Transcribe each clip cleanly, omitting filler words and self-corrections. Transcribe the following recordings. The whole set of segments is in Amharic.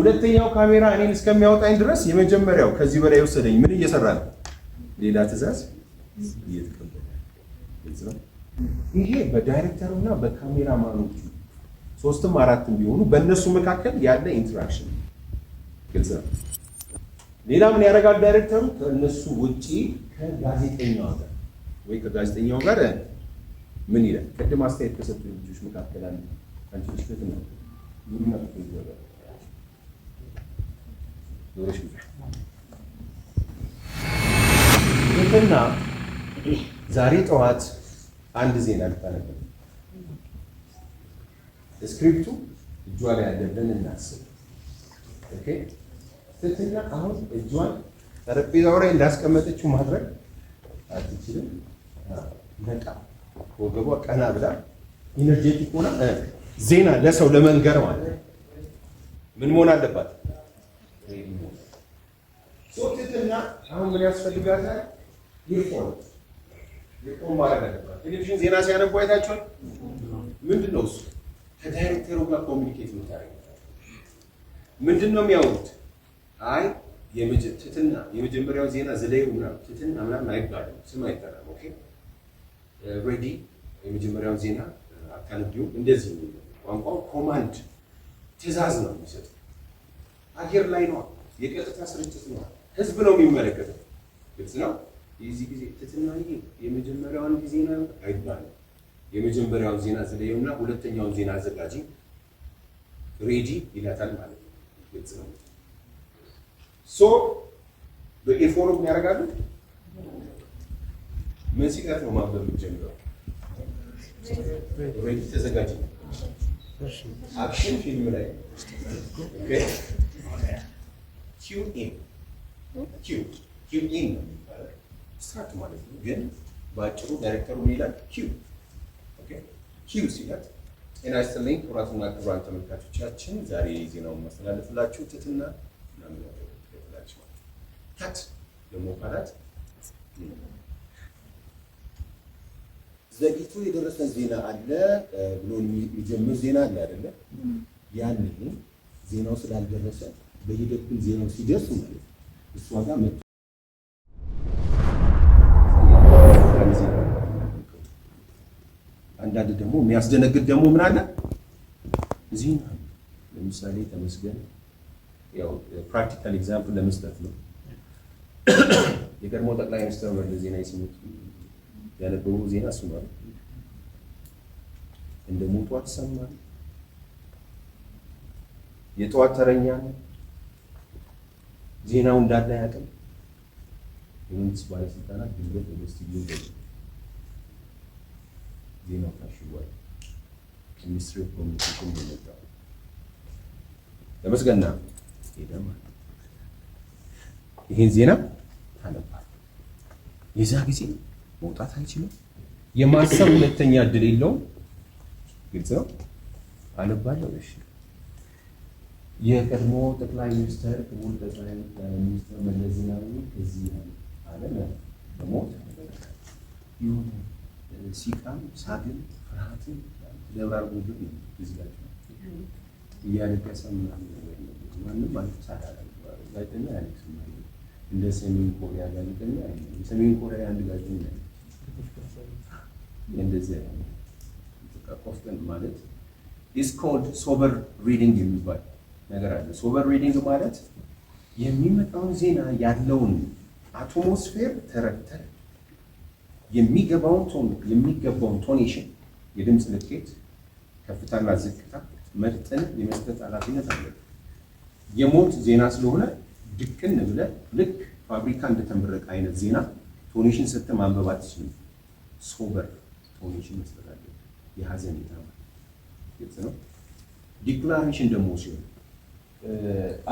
ሁለተኛው ካሜራ እኔን እስከሚያወጣኝ ድረስ የመጀመሪያው ከዚህ በላይ ወሰደኝ ምን እየሰራ ነው? ሌላ ትዕዛዝ እየተቀበለ ነው። ይሄ በዳይሬክተሩና በካሜራማኖቹ ሶስትም አራትም ቢሆኑ በእነሱ መካከል ያለ ኢንተራክሽን ግልጽ ነው። ሌላ ምን ያደርጋል ዳይሬክተሩ? ከእነሱ ውጪ ከጋዜጠኛው ጋር ወይ ከጋዜጠኛው ጋር ምን ይላል? ቅድም አስተያየት ከሰጡ ልጆች መካከል አንዱ አንቺ ልጅ ነው ምን ማለት ነው? እና ዛሬ ጠዋት አንድ ዜና ልታነብ ስክሪፕቱ እጇ ላይ ያለብን እናስብ። ኦኬ ትትና አሁን እጇን ጠረጴዛው ላይ እንዳስቀመጠችው ማድረግ አትችልም። ነቃ ወገቧ ቀና ብላ ኢነርጄቲክ ሆና ዜና ለሰው ለመንገር ማለት ምን መሆን አለባት? ሶፍትና አሁን ምን ያስፈልጋታል? ኢርፎን ማድረግ አለባት። ቴሌቪዥን ዜና ሲያነቡ አይታችኋል። ምንድን ነው እሱ? ከዳይሬክተሩ ጋር ኮሚኒኬት የምታደርገው ምንድን ነው የሚያወሩት? አይ ትትና የመጀመሪያው ዜና ዝለዩ ምናምን ትትና ምናምን አይባልም፣ ስም አይጠራም። ኦኬ ሬዲ የመጀመሪያውን ዜና አታነቢው። እንደዚህ ቋንቋው ኮማንድ ትዕዛዝ ነው የሚሰጠው። አየር ላይ ነው፣ የቀጥታ ስርጭት ነው፣ ህዝብ ነው የሚመለከተው። ግልጽ ነው። የዚህ ጊዜ ትትና የመጀመሪያውን ዜና አይባልም። የመጀመሪያውን ዜና ዝለዩና ሁለተኛውን ዜና አዘጋጂ ሬዲ ይላታል ማለት ነው። ግልጽ ነው። ሶ በኢንፎርም ያደርጋሉ። ምን ሲቀር ነው ማንበብ የሚጀምረው? ሬዲ ተዘጋጅ። አክሽን ፊልም ላይ ኦኬ ኪው ኢን ነው የሚባለው ስታርት ማለት ነው። ግን በአጭሩ ዳይሬክተሩ ምን ይላል? ኪው ሲላት ጤና ይስጥልኝ ክቡራትና ክቡራን ተመልካቾቻችን፣ ዛሬ ዜናውን ማስተላለፍላችሁ ትትና ምናምን ያደርግላችሁ ታት ደግሞ ካላት ዘግይቶ የደረሰ ዜና አለ ብሎ የሚጀምር ዜና አለ አይደለ? ያን ዜናው ስላልደረሰ በሂደት ግን ዜናው ሲደርስ ማለት እሷ ጋር መጥቶ አንዳንድ ደግሞ የሚያስደነግጥ ደግሞ ምን አለ እዚህ ለምሳሌ ተመስገን ያው ፕራክቲካል ኤግዛምፕል ለመስጠት ነው። የቀድሞ ጠቅላይ ሚኒስትር መለስ ዜናዊ ሲሞቱ ያነበቡ ዜና እሱ ነው። እንደ ሞቱ አትሰማም። የጠዋት ተረኛ ዜናው እንዳለ ያውቃል። የመንግስት ባለስልጣናት ድንገት ወደ ስቱዲዮ ገቡ። ዜናው ታሽጓል። ሚኒስትሪ ኦፍ ኮሚኒኬሽን ይመጣል። ተመስገና ሄደ ማለት ይሄን ዜና አነባል። የዛ ጊዜ መውጣት አይችልም። የማሰብ ሁለተኛ እድል የለውም። ግልጽ ነው። አነባለሁ። እሺ የቀድሞ ጠቅላይ ሚኒስትር ክቡር ጠቅላይ ሚኒስትር መለስ ዜናዊ ከዚህ ዓለም በሞት ይሁን ሲቃም ሳግን ፍርሃትን ለብራርጎብን ይዝላችሁ እያለቀሰ ማንም ማለት ሳዳላ ጋዜጠኛ ያለቅስ እንደ ሰሜን ኮሪያ ጋዜጠኛ አይደለም። ሰሜን ኮሪያ አንድ ጋዜጠኛ እንደዚህ ቆፍጠን ማለት is called sober reading የሚባል ነገር አለ። ሶበር ሪዲንግ ማለት የሚመጣውን ዜና ያለውን አትሞስፌር ተረድተን የሚገባውን ቶኔሽን የድምፅ ልኬት ከፍታና ዝቅታ መርጠን የመስጠት ኃላፊነት አለ። የሞት ዜና ስለሆነ ድቅን ብለህ ልክ ፋብሪካ እንደተመረቀ አይነት ዜና ቶኔሽን ሰጥተህ ማንበብ አትችልም። ሶበር ቶኔሽን መስጠት አለ። የሀዘን ግልጽ ነው። ዲክላሬሽን ደግሞ ሲሆን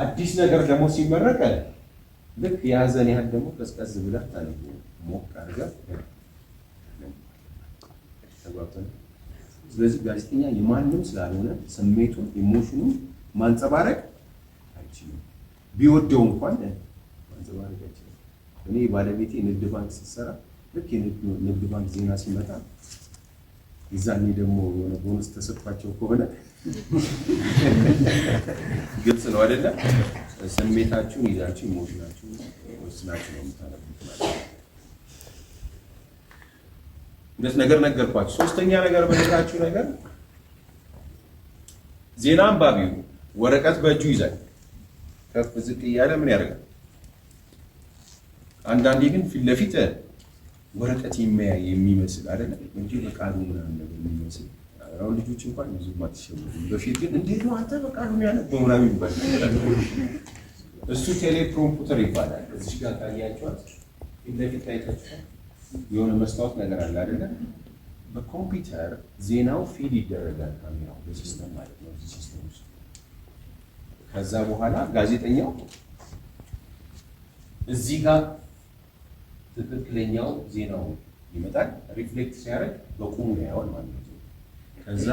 አዲስ ነገር ደግሞ ሲመረቀ ልክ የሀዘን ያህል ደግሞ ቀዝቀዝ ብለህ ታነቡ ሞቅ አድርገህ ተጓብተን። ስለዚህ ጋዜጠኛ የማንም ስላልሆነ ስሜቱን ኢሞሽኑን ማንጸባረቅ አይችልም። ቢወደው እንኳን ማንጸባረቅ አይችልም። እኔ ባለቤቴ ንግድ ባንክ ስትሰራ ልክ የንግድ ባንክ ዜና ሲመጣ ይዛኔ ደግሞ የሆነ ቦነስ ተሰጥቷቸው ከሆነ ግልጽ ነው አይደለ? ስሜታችሁን ይዛችሁ ኢሞሽናችሁን ወስናችሁ ነው የምታነቡት ማለት ነው። ሁለት ነገር ነገርኳችሁ። ሶስተኛ ነገር በሌላችሁ ነገር ዜና አንባቢው ወረቀት በእጁ ይዛል ከፍ ዝቅ እያለ ምን ያደርጋል? አንዳንዴ ግን ፊት ለፊት ወረቀት የሚመስል አይደለም እንጂ በቃሉ ምናምን ነገር የሚመስል አሁን ልጆች እንኳን ብዙ ማትሸወዱ በፊት ግን እንዴት ነው አንተ በቃሉ ያነበው ምናምን ይባላል። እሱ ቴሌፕሮምፑተር ይባላል። እዚህ ጋር ታያችኋት ፊት ለፊት ታይታችሁ የሆነ መስታወት ነገር አለ አይደለ? በኮምፒውተር ዜናው ፊድ ይደረጋል ካሜራው በሲስተም ማለት ነው። እዚህ ሲስተም ውስጥ ከዛ በኋላ ጋዜጠኛው እዚህ ጋር ትክክለኛው ዜናው ይመጣል። ሪፍሌክት ሲያደርግ በቁሙ ያያል ማለት ነው። ከዛ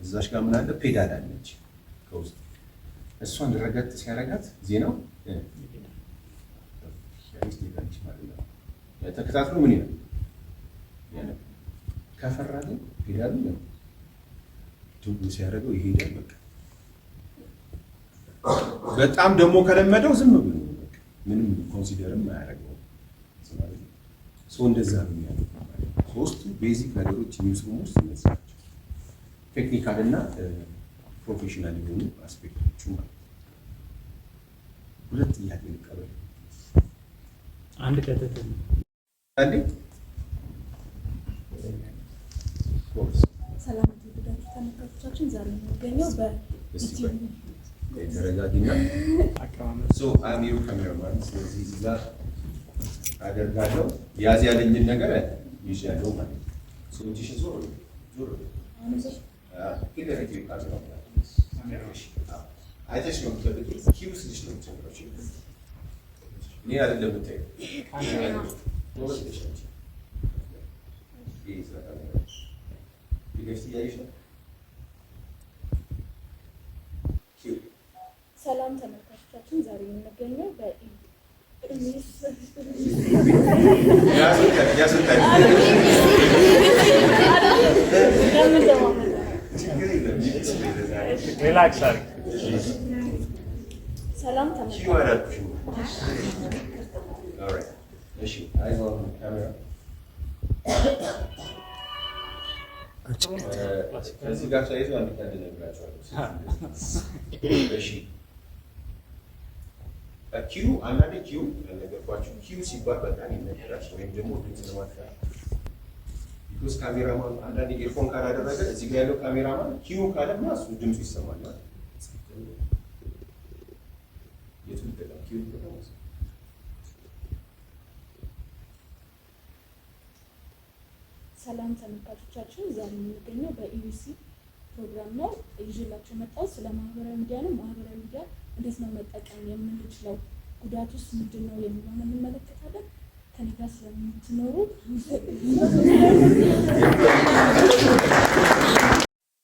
እዛሽ ጋር ምን አለ? ፔዳል አለች ከውስጥ እሷን ረገጥ ሲያደርጋት ዜናው ተከታትሎ ምን ይላል? ከፈራ ግን ፔዳሉ ነው ቱቡ ሲያደርገው ይሄዳል። በቃ በጣም ደግሞ ከለመደው ዝም ብሎ በቃ ምንም ኮንሲደርም አያደርገው ማለት ነው። ሶ እንደዛ ነው የሚያደርገው። ሶስቱ ቤዚክ ነገሮች ኒውስሩም ውስጥ እነዚህ ናቸው። ቴክኒካል እና ፕሮፌሽናል የሆኑ አስፔክቶቹ ማለት ነው። ሁለት ጥያቄ ልቀበል። አንድ ከተተ አንዴ ሰላም ተወዳጆች ተመልካቾቻችን፣ ዛሬ የሚገኘው በዩቲዩብ ተረጋጊና አቀማመጥ አሚሩ ካሜራማን ስለዚህ እዛ አደርጋለሁ ያዝ ያለኝን ነገር ይሻለው ማለት ነው። ሶቲሽ ዞር ዞር ከደረጃ ካሜራው አይተሽ ነው የምትፈልጊው ኪውስ ልጅ ነው የምትፈልጊው እኔ አይደለም የምታየው ካሜራ ነው ወስደሽ ሰላም ተመልካቾቻችን፣ ዛሬ የምንገኘው ሰላም ከዚህ ጋር ተያይዞ አንድ ቀን እነግራቸዋለሁ። እሺ ኪዩ አንዳንዴ ኪዩ ነገርኳችሁ። ኪዩ ሲባል በጣም ይነገራል ወይም ደግሞ ድምፅ ለማጥፋት ቢኮዝ ካሜራማን አንዳንዴ ኤርፎን ካላደረገ እዚህ ጋር ያለው ካሜራማን ኪዩ ካለማ እሱ ድምፁ ይሰማል ማለት የቱ ይጠቀም ኪዩ ይጠቀም። ሰላም ተመልካቾቻችን፣ ዛሬ የምንገኘው በኢቢሲ ፕሮግራም ነው። ይዤላችሁ መጣሁ ስለ ማህበራዊ ሚዲያ ነው። ማህበራዊ ሚዲያ እንዴት ነው መጠቀም የምንችለው፣ ጉዳቱስ ምንድን ነው የሚለውን እንመለከታለን። ከኔ ጋር ስለምትኖሩ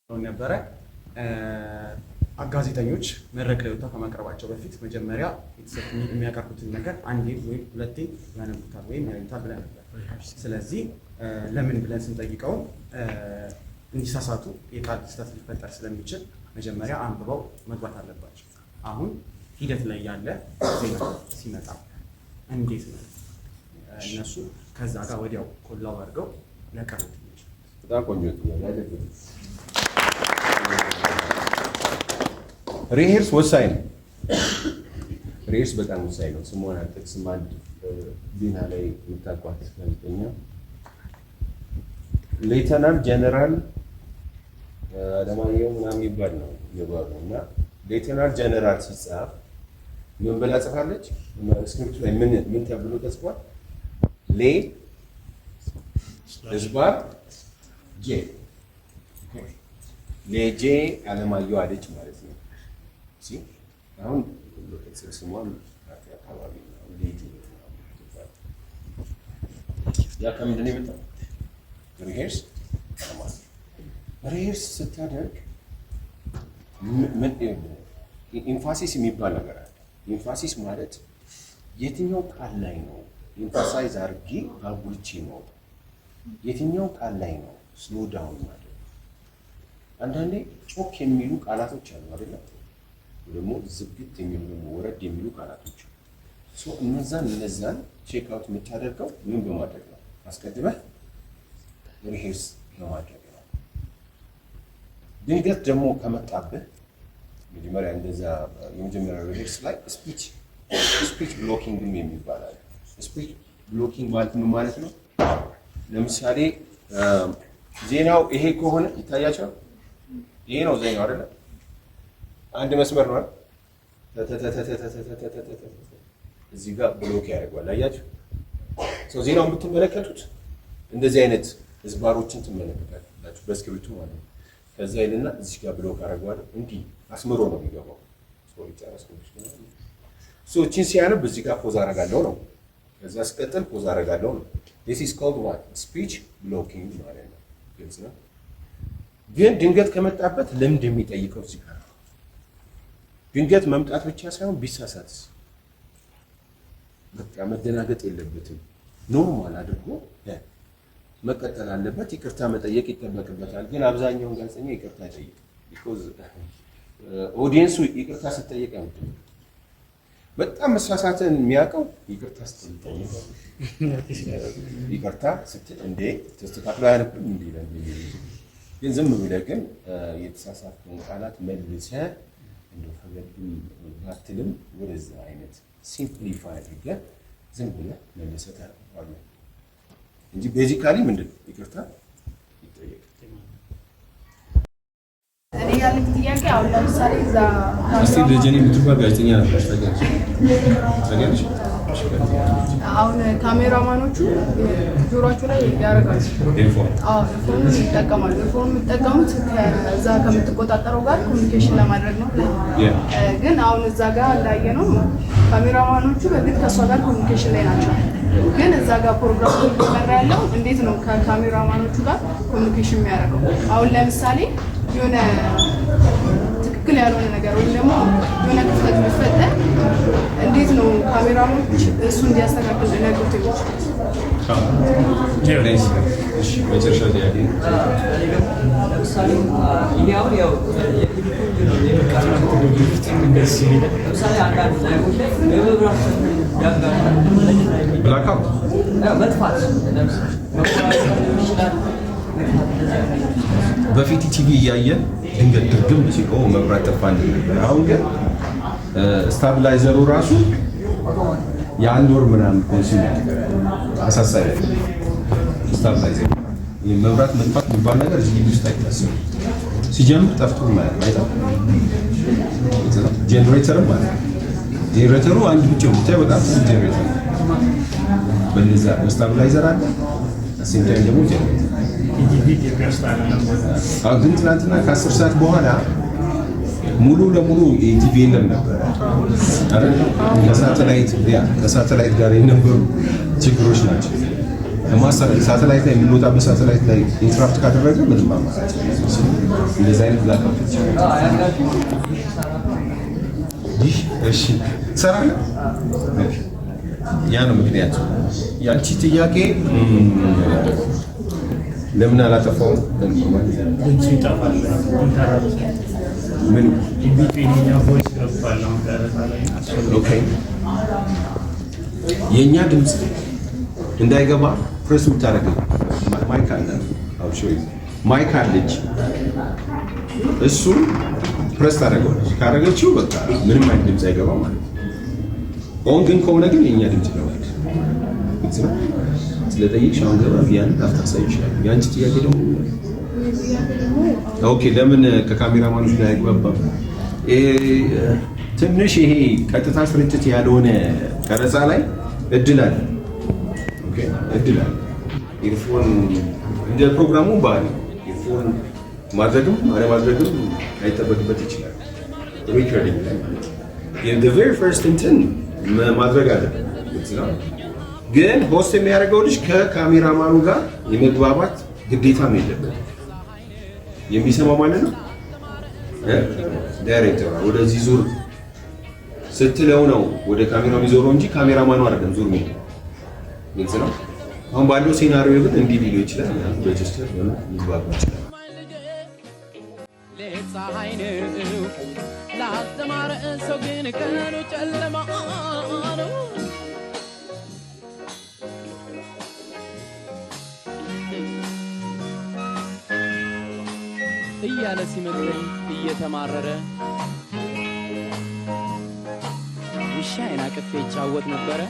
ነበረ። ጋዜጠኞች መድረክ ላይ ወጥተው ከማቅረባቸው በፊት መጀመሪያ የሚያቀርቡትን ነገር አንዴ ወይም ሁለቴ ያነቡታል ወይም ያዩታል ብለን ነበር። ስለዚህ ለምን ብለን ስንጠይቀው እንዲሳሳቱ የቃል ስህተት ሊፈጠር ስለሚችል መጀመሪያ አንብበው መግባት አለባቸው። አሁን ሂደት ላይ ያለ ዜና ሲመጣ እንዴት ነው እነሱ ከዛ ጋር ወዲያው ኮላው አድርገው ሊያቀርቡት ይችላል። በጣም ቆንጆ ሪሄርስ ወሳኝ ነው። ሪሄርስ በጣም ወሳኝ ነው። ስሟን አልጠቅስም። አንድ ዜና ላይ የምታውቋት ጋዜጠኛ ሌተናል ጀነራል አለማየሁ ምናምን የሚባል ነው የባሉ እና ሌተናል ጀነራል ሲጻፍ ምን ብላ ጽፋለች? ስክሪፕቱ ላይ ምን ተብሎ ተጽፏል? ሌ ህዝባር ጄ ሌጄ አለማየሁ አለች ማለት ነው። አሁን ስሟን አካባቢ ሌጄ ያ ከምንድን ነው የመጣው? ሪሄርስ ሪሄርስ ስታደርግ ኢንፋሲስ የሚባል ነገር አለ። ኢንፋሲስ ማለት የትኛው ቃል ላይ ነው ኤምፋሳይዝ አድርጌ አጉልቼ ነው፣ የትኛው ቃል ላይ ነው ስሎ ዳውን ማለት አንዳንዴ ጮክ የሚሉ ቃላቶች አሉ አይደለ? ደግሞ ዝግት የሚሉ ደግሞ ወረድ የሚሉ ቃላቶች እነዛን ቼክ አውት የምታደርገው ምን በማድረግ ነው? አስቀድመህ ሪሄርስ በማድረግ ነው። ድንገት ደግሞ ከመጣብህ መጀመሪያ እንደዛ የመጀመሪያ ሪሄርስ ላይ ስፒች ብሎኪንግ የሚባል አለ። ስፒች ብሎኪንግ ማለት ምን ማለት ነው? ለምሳሌ ዜናው ይሄ ከሆነ ይታያቸው፣ ይሄ ነው ዜናው አይደለ? አንድ መስመር ነው አይደል? እዚህ ጋር ብሎክ ያደርገዋል። አያችሁ? ዜናውን ብትመለከቱት እንደዚህ አይነት ዝባሮችን ትመለከታላችሁ በእስክሪብቱ ማለት ነው። ከዛ ይልና እዚህ ጋር ብሎክ አደርገዋል። እንዲህ አስምሮ ነው የሚገባው። እቺን ሲያነብ እዚህ ጋር ፖዝ አደርጋለሁ ነው። ከዛ ስቀጥል ፖዝ አደርጋለሁ ነው። this is called what speech blocking ማለት ነው። ግልጽ ነው። ግን ድንገት ከመጣበት ልምድ የሚጠይቀው እዚህ ጋር ነው። ድንገት መምጣት ብቻ ሳይሆን ቢሳሳትስ በቃ መደናገጥ የለበትም። ኖርማል አድርጎ መቀጠል አለበት። ይቅርታ መጠየቅ ይጠበቅበታል። ግን አብዛኛውን ጋዜጠኛ ይቅርታ አይጠይቅም። ቢኮዝ ኦዲየንሱ ይቅርታ ስትጠይቅ አይወድም። በጣም መሳሳትን የሚያውቀው ይቅርታ ስትጠይቅ፣ ይቅርታ ስትል እንዴ ተስተካክሎ አያነብም እንዴ ግን ዝም ብለህ ግን የተሳሳተውን ቃላት መልሰህ እንደው ፈገግም ባትልም ወደዛ አይነት ሲምፕሊፋይ አድርገህ ዝም ብለህ መልሰህ ታደርገዋለህ እንጂ ቤዚካሊ ምንድን ነው ይቅርታ ይጠየቅ። እኔ ያለኝ ጥያቄ አሁን ለምሳሌ እዛ እስቲ ደጀኔ የምትባል ጋዜጠኛ ነበር ታውቂያለሽ? አሁን ካሜራማኖቹ ጆሮአቸው ላይ ያደርጋሉ። ኤርፎን ይጠቀማሉ። ኤርፎን የሚጠቀሙት ከዛ ከምትቆጣጠረው ጋር ኮሚኒኬሽን ለማድረግ ነው። ግን አሁን እዛ ጋር እንዳየነው ካሜራማኖቹ በግድ ከእሷ ጋር ኮሚኒኬሽን ላይ ናቸው። ግን እዛ ጋር ፕሮግራም እየመራ ያለው እንዴት ነው ከካሜራማኖቹ ጋር ኮሚኒኬሽን የሚያደርገው? አሁን ለምሳሌ የሆነ ትክክል ያልሆነ ነገር ወይም ደግሞ የሆነ ክፍተት ቢፈጠር እንዴት ነው ካሜራማኖች እሱ እንዲያስተካክል ሊነግሩት የሚችሉት? መጨረሻ ጥያቄ ብላክአውት በፊት ቲቪ እያየን ድንገት ድርግም ሲል መብራት ጠፋ ነበር። አሁን ግን ስታብላይዘሩ ራሱ የአንድ ወር ምናምን ኮንሱም አሳሳቢ ስታብላይዘር መብራት መጥፋት የሚባል ነገር እዚህ ውስጥ አይታሰብም። ሲጀምር ጠፍቶ ማለት አይደል? ጄኔሬተርም ማለት ጄኔሬተሩ አንድ ብቻ ብታይ በጣም ጄኔሬተር በእነዛ ስታብላይዘር አለ። ሲንታይ ደግሞ ጄኔሬተር ግን ትናንትና ከ10 ሰዓት በኋላ ሙሉ ለሙሉ ኢቲቪ የለም ነበር አይደል? ከሳተላይት ጋር የነበሩ ችግሮች ናቸው። ሳተላይት ላይ የምንወጣበት ሳተላይት ላይ ኢንትራፕት ካደረገ ምንም አማራጭ እንደዚህ አይነት ብላክአውቶች እሺ ሰራለ። ያ ነው ምክንያቱ። ያንቺ ጥያቄ ለምን አላጠፋውም? ምን የእኛ ድምፅ እንዳይገባ ፕሬስ የምታደርገው ማይክ አለ። ማይክ አለች። እሱ ፕሬስ ታደርገዋለች። ካደረገችው በቃ ምንም አይነት ድምፅ አይገባ ማለት ነው። ኦን ግን ከሆነ ግን የእኛ ድምፅ ይገባል። ስለጠየቅሽ አሁን ገባ ያን አፍታሳይ ይችላል። የአንቺ ጥያቄ ደግሞ ኦኬ፣ ለምን ከካሜራማኖች ጋር አይግባባም? ትንሽ ይሄ ቀጥታ ስርጭት ያልሆነ ቀረጻ ላይ እድል አለ። ኦኬ፣ እድል አለ። ኢርፎን እንደ ፕሮግራሙ ባህሪ ኢርፎን ማድረግም አለማድረግም አይጠበቅበት ይችላል። ሪከርዲንግ ላይ ማለት the very first እንትን ማድረግ አለበት። ግን ሆስት የሚያደርገው ልጅ ከካሜራማኑ ጋር የመግባባት ግዴታም የለበትም። የሚሰማው ማለት ነው ዳይሬክተር ወደዚህ ዙር ስትለው ነው ወደ ካሜራው የሚዞረው እንጂ ካሜራማኑ አይደለም ዙር ነው። ግልጽ ነው። አሁን ባለው ሴናሪዮ ግን እንዲህ ሊለው ይችላል። በጀስተር ነው ይባባል ይችላል። ፀሐይ ነው ላስተማረ ሰው ግን ቀኑ ጨለማ ነው እያለ ሲመክረኝ እየተማረረ ውሻዬን አቅፌ ይጫወት ነበረ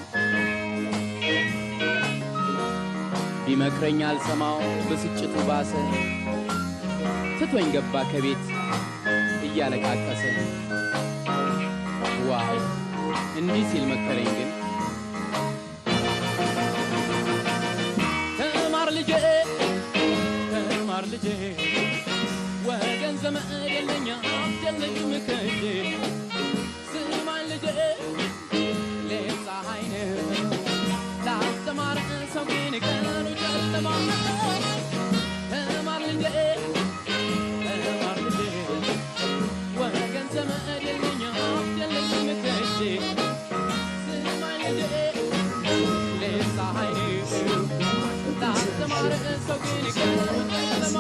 ቢመክረኝ አልሰማው ብስጭቱ ባሰ ትቶኝ ገባ ከቤት እያለቃቀሰ ዋው እንዲህ ሲል መከረኝ ግን ተማር ልጄ ወገን ዘመድ የለኝ አትደልም ከእጄ ስማኝ ልጄ ሌት ፀሐይ ነው ላስተማረ ሰው ግን ቀኑ ጨለማ ተማር ልጄ ወገን ዘመድ የለኝ አትደልም ከእጄ ስማኝ ልጄ ሌት ፀሐይ ነው ላስተማረ ሰው ግን ቀኑ ጨለማ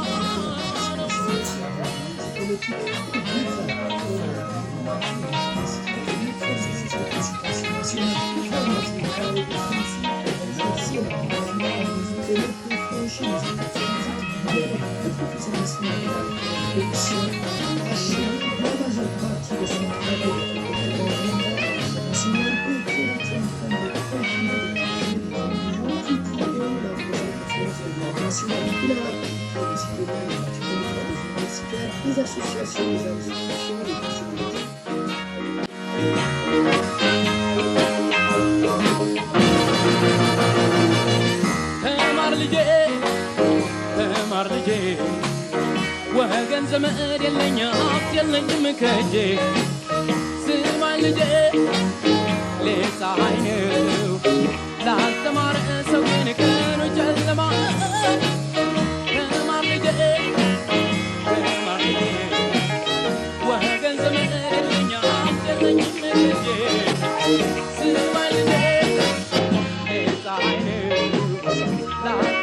Les associations, les possibilités. ተማር ልጄ ወገን ዘመድ የለኝ አትደልም ከእጄ ስማኝ ልጄ ሌት ፀሐይ ነው ላስተማረ ሰው ግን ቀኑ ጨለማ ተማር ልጄ ወገን ዘመድ የለኝ አትደልም ከእጄ ስማኝ ልጄ ሌት ፀሐይ ነው